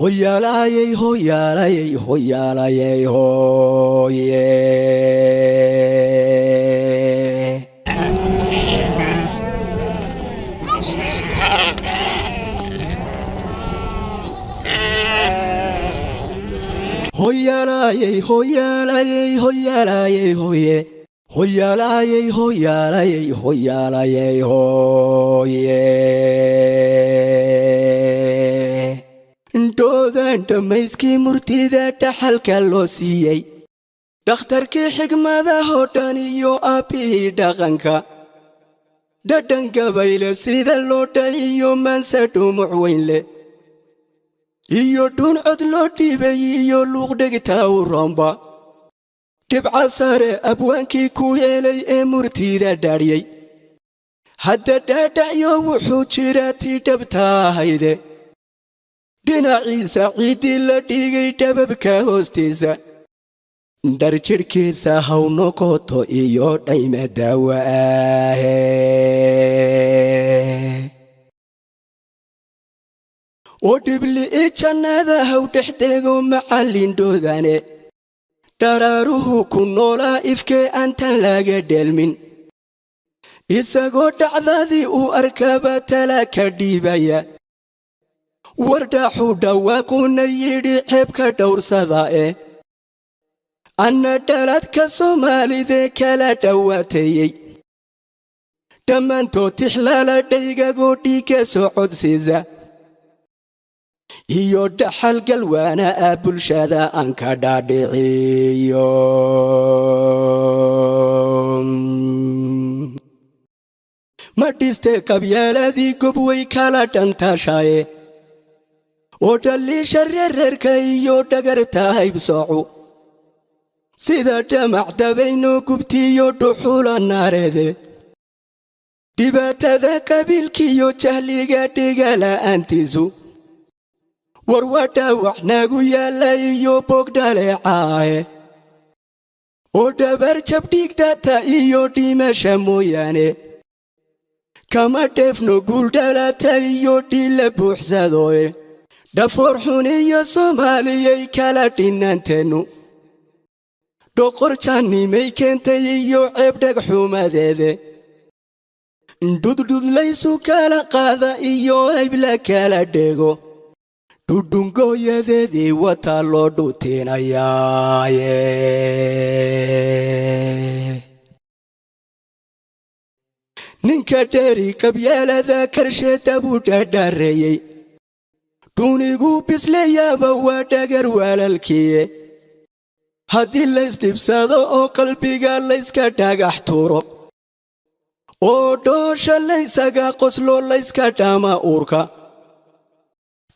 Hoyalaye, hoyalaye, hoyalaye, hoye. Hoyalaye, hoyalaye, hoyalaye, hoye. Hoyalaye, hoyalaye, hoyalaye, hoye. Doodan dhamayskii murtida dhaxalka loo siiyey dhakhtarkii xigmada oo dhan iyo aabbihii dhaqanka dhadhan gabayle sida loo dhayiyo maanse dhumuc weyn leh iyo dhuuncod loo dhiibay iyo luuqdhegtaa u roomba dhibca sare abwaankii ku helay ee murtida dhaadhiyey hadda dhaadhacyo wuxuu jiraa tii dhabtaa ahayde dhinaciisa ciidii la dhigay dhababka hoostiisa dhar jidhkiisa haw noqoto iyo dhayma daawa ahe oo dhibli'i jannada haw dhexdeego macallin doodane dharaaruhu ku noolaa ifkee aantan laga dheelmin isagoo dhacdadii uu arkaba tala ka dhiibaya wardaaxu dhawaaquna yidhi ceebka dhowrsada anna dhaladka soomaalidee kala dhawaateeyey dhammaantood tixlaala dhaygagoo dhiigga socodsiisa iyo dhaxal galwaana ah bulshada aan ka dhaadhiciyo ma dhiste qabyaaladii gobway kala dhantaashaaye oo dhaliisha reerreerka iyo dhagarta haybsoocu sida dhamac dabaynoo gubtiyo dhuxula naareede dhibaatada qabiilkiyo jahliga dhigala'aantiisu war waa dhaawac nagu yaalla iyo boog dhaleecaaye oo dhabar jabdhigdata iyo dhimasha mooyaane kama dheefno guuldhalata iyo dhilla buuxsadoe dhafoor xun iyo soomaaliyay kala dhinnaanteennu dhoqor jaannimay keentay iyo ceeb dhagxumadeede dhudhudlaysu kala qaada iyo haybla kala dheego dhudhungooyadeedii wataa loo dhuutinayaaye ninka dheeri qabyaalada karsheeda buu dhaadhaareeyey duunigu bisleeyaaba waa dhagar walaalkiye haddii laysdhibsado oo qalbiga layska dhagax tuuro oo dhoosha laysaga qoslo layska dhama uurka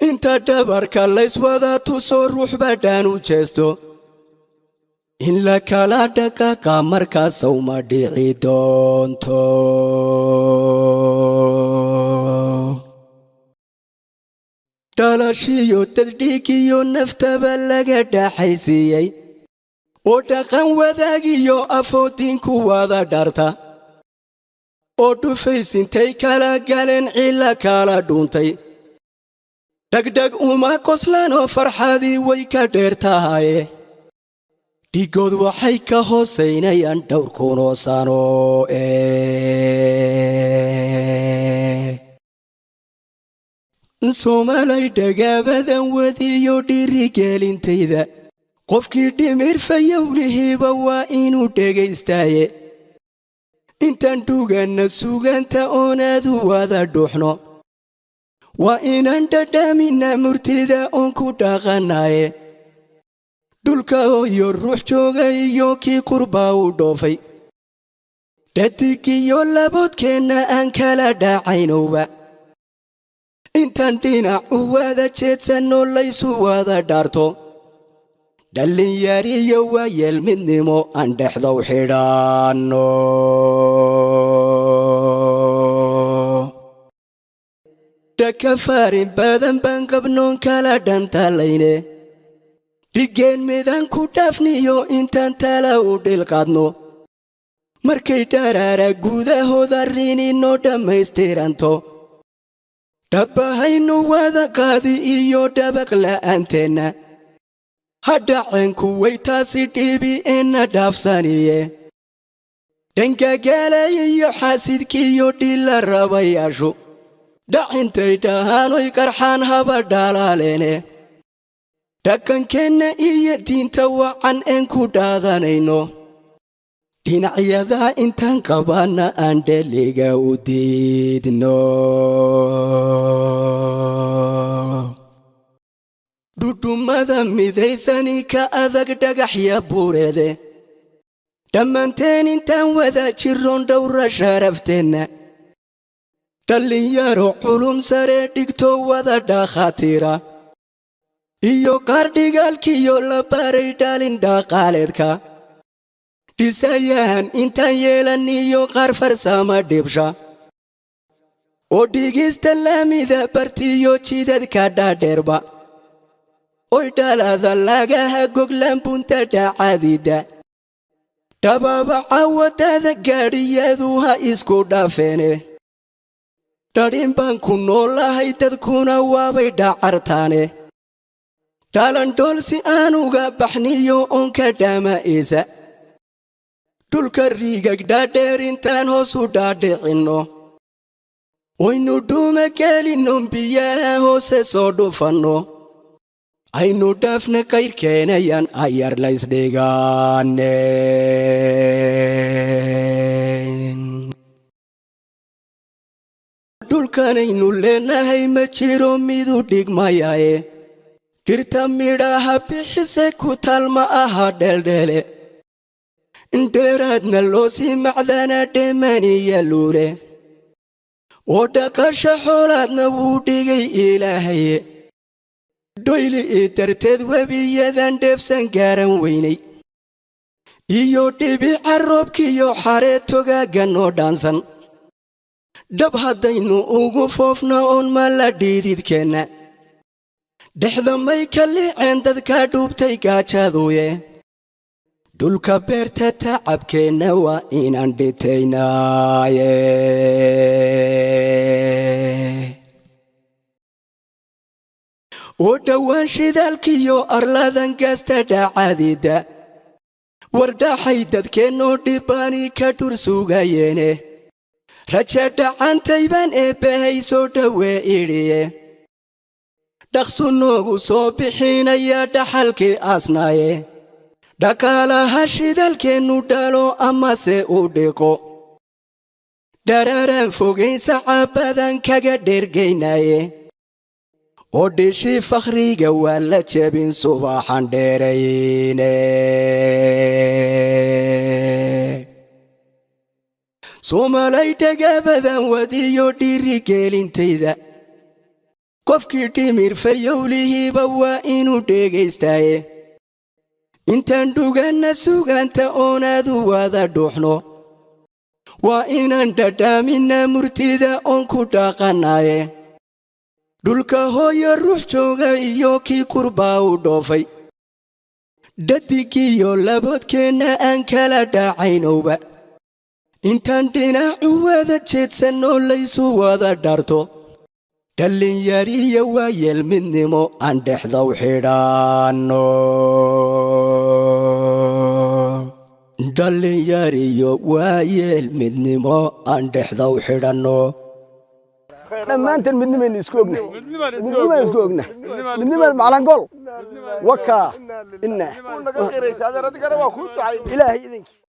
inta dhabarka layswada tuso ruuxba dhaan u jeesto in la kala dhaqaaqa markaasaw ma dhici doonto dhalashiyo daddhigiyo naftaba laga dhaxaysiiyey oo dhaqan wadaagiyo afoodiinku wada dharta oo dhufaysintay kala galeen cilla kala dhuuntay dhagdhag uma qoslanoo farxadii way ka dheer tahaye dhigood waxay ka hoosaynayaan dhowr kunoo sano soomaalay dhagaabadan wadiyo dhiirigelintayda qofkii dhimir fayowlihiiba waa inuu dhegaystaaye intaan dhuganna suganta oonaadu wada dhuuxno waa inaan dhadhaamina murtida oon ku dhaqanaye dhulka iyo ruux jooga iyo kii qurbaa u dhoofay dhadigiyo laboodkeenna aan kala dhacaynowba intaan dhinac u wada jeedsanno laysu wada dhaarto dhallinyariyo waayeel midnimo aan dhexdow xidhaanno dhaka faarin badan baan qabnoon kala dhantaalayne dhigeen midaan ku dhaafniyo intaan tala u dhilqaadno markay dharaara gudahooda rininoo dhammaystiranto dhabbahaynu wada qaadi iyo dhabaq la'aanteenna hadhacenku way taasi dhibi ina dhaafsaniye dhangagalay iyo xaasidkiiyo dhila rabayaashu dhacintay dhahaanoy qarxaan haba dhalaaleene dhaqankeenna iyo diinta wacan een ku dhaadanayno dhinacyada intaan qabanna aan dheliga u diidno dhudhummada midaysani ka adag dhagaxya buureede dhammaanteen intaan wada jiroon dhowra sharafteenna dhallinyaro culum sare dhigto wada dhakhaatiira iyo qaar dhigaalkiyo la baray dhalin dhaqaaleedka dhisayaan intaan yeelan iyo qaar farsama dhibsha oo dhigista laamida bartiyo jidadka dhaadheerba oy dhalada lagaha goglan bunta dhacadida dhababaca wadada gaadhiyadu ha isku dhaafeene dhadhin baan ku noolahay dadkuna waabay dhacartaane dhalandhool si aan uga baxniyo oonka dhamaa'isa dhulka riigag dhaadheer intaan hoos u dhaadhicinno waynu dhuuma gelinno biyaha hoose soo dhufanno aynu dhaafna qayrkeenayaan ayar laysdhigaane dhulkanaynu leenahay ma jiro midu dhigmayae dhirta midhaha bixise ku talma aha dheeldheele indheeraadna loo sii macdana dhemaniya luule oo dhaqasha xoolaadna wuu dhigay ilaahaye dhoyli ii darteed webiyadan dheefsan gaaran weynay iyo dhibica roobkiyo xaree togaaga noo dhaansan dhab haddaynu ugu foofna oon ma la dhiididkeenna dhexda may ka liiceen dadka dhuubtay gaajaduye dhulka beerta tacabkeenna waa inaan dhitaynaaye oo dhowaan shidaalkiyo arladan gaasta dhacadida wardhaxay dadkeennoo dhibbaani ka dhur sugayeene raja dhacantay baan eebbahay soo dhowee idhiye dhaqsu noogu soo bixinaya dhaxalkii aasnaaye dhaqaalaha shidaalkeennu dhalo amase u dhiqo dhararaan fogayn sacabadan kaga dhergaynaaye oo dhishii fakhriga waa la jebin subaxan dheerayne soomaalay dhagaabadan wadiyo dhiirigelintayda qofkii dhimir fayowlihiiba waa inuu dhegaystaaye intaan dhuganna sugaanta oonaadu wada dhuuxno waa inaan dhadhaaminna murtida oon ku dhaqannaaye dhulka hooyo ruux jooga iyo kii kurbaa u dhoofay dhadigiyo laboodkeenna aan kala dhacaynowba intaan dhinacu wada jeedsanoo laysu wada dharto dhallinyariyo waayeel midnimo aan dhexdaw xidhanno dhallinyariyo waayeel midnimo aan dhexdaw xidhanno dhammaanteen midnimaynu isku ognahay midnimaan isku ognahay midnimaan macalangol wakaa inna ilaahay idinkii